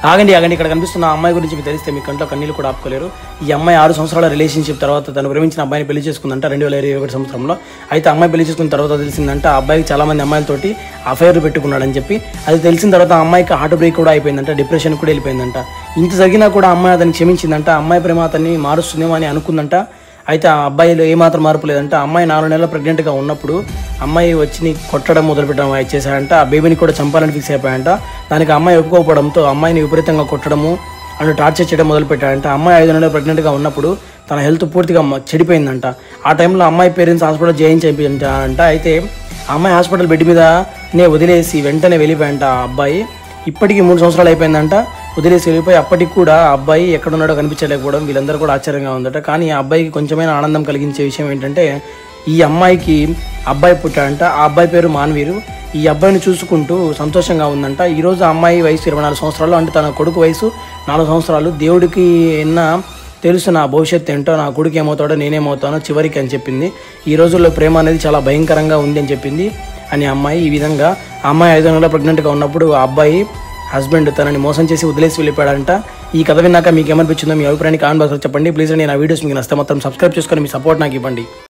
ఆగండి ఆగండి, ఇక్కడ కనిపిస్తున్న అమ్మాయి గురించి మీకు తెలిస్తే మీ కంట్లో కన్నీళ్ళు కూడా ఆపుకోలేరు. ఈ అమ్మాయి 6 సంవత్సరాల రిలేషన్షిప్ తర్వాత తను ప్రేమించిన అబ్బాయిని పెళ్లి చేసుకుందంట 2021 సంవత్సరంలో. అయితే అమ్మాయి పెళ్లి చేసుకున్న తర్వాత తెలిసిందంట ఆ అబ్బాయికి చాలా మంది అమ్మాయిలతోటి అఫైర్ పెట్టుకున్నాడని చెప్పి. అది తెలిసిన తర్వాత ఆ అమ్మాయికి హార్ట్ బ్రేక్ కూడా అయిపోయిందంట, డిప్రెషన్ కూడా వెళ్ళిపోయిందంట. ఇంత జరిగినా కూడా అమ్మాయి అతన్ని క్షమించిందంట. అమ్మాయి ప్రేమ అతన్ని మారుస్తుందేమో అని అనుకుందంట. అయితే ఆ అబ్బాయిలో ఏమాత్రం మార్పు లేదంట. అమ్మాయి 4 నెలల ప్రెగ్నెంట్గా ఉన్నప్పుడు అమ్మాయి వచ్చి కొట్టడం మొదలుపెట్టడం చేశాడంట. ఆ బేబీని కూడా చంపాలని ఫిక్స్ అయిపోయాడంట. దానికి అమ్మాయి ఒప్పుకోకపోవడంతో అమ్మాయిని విపరీతంగా కొట్టడము అండ్ టార్చర్ చేయడం మొదలుపెట్టాడంట. అమ్మాయి 5 నెలల ప్రెగ్నెంట్గా ఉన్నప్పుడు తన హెల్త్ పూర్తిగా చెడిపోయిందంట. ఆ టైంలో అమ్మాయి పేరెంట్స్ హాస్పిటల్ జాయిన్ చేయించారంట. అయితే ఆ అమ్మాయి హాస్పిటల్ బెడ్ మీదనే వదిలేసి వెంటనే వెళ్ళిపోయాడంట ఆ అబ్బాయి. ఇప్పటికీ 3 సంవత్సరాలు అయిపోయిందంట వదిలేసి వెళ్ళిపోయి. అప్పటికి కూడా ఆ అబ్బాయి ఎక్కడున్నాడో కనిపించలేకపోవడం వీళ్ళందరూ కూడా ఆశ్చర్యంగా ఉందట. కానీ ఆ అబ్బాయికి కొంచెమైనా ఆనందం కలిగించే విషయం ఏంటంటే ఈ అమ్మాయికి అబ్బాయి పుట్టాడంట. ఆ అబ్బాయి పేరు మాన్వీరు. ఈ అబ్బాయిని చూసుకుంటూ సంతోషంగా ఉందంట. ఈరోజు ఆ అమ్మాయి వయసు 24 సంవత్సరాలు, అంటే తన కొడుకు వయసు 4 సంవత్సరాలు. దేవుడికి తెలుసు నా భవిష్యత్తు ఏంటో, నా కొడుకు ఏమవుతాడో నేనేమవుతానో చివరికి అని చెప్పింది. ఈ రోజుల్లో ప్రేమ అనేది చాలా భయంకరంగా ఉంది అని చెప్పింది అని అమ్మాయి. ఈ విధంగా ఆ అమ్మాయి 5 నెలల ప్రెగ్నెంట్గా ఉన్నప్పుడు ఆ అబ్బాయి హస్బెండ్ తనని మోసం చేసి వదిలేసి వెళ్ళిపోయాడంట. ఈ కథ విన్నాక మీకు ఏమనిపించిందో మీ అభిప్రాయాన్ని కామెంట్ బాక్స్లో చెప్పండి. ప్లీజ్ అండి, నా వీడియోస్ మీకు నచ్చితే మొత్తం సబ్స్క్రైబ్ చేసుకొని మీ సపోర్ట్ నాకు ఇవ్వండి.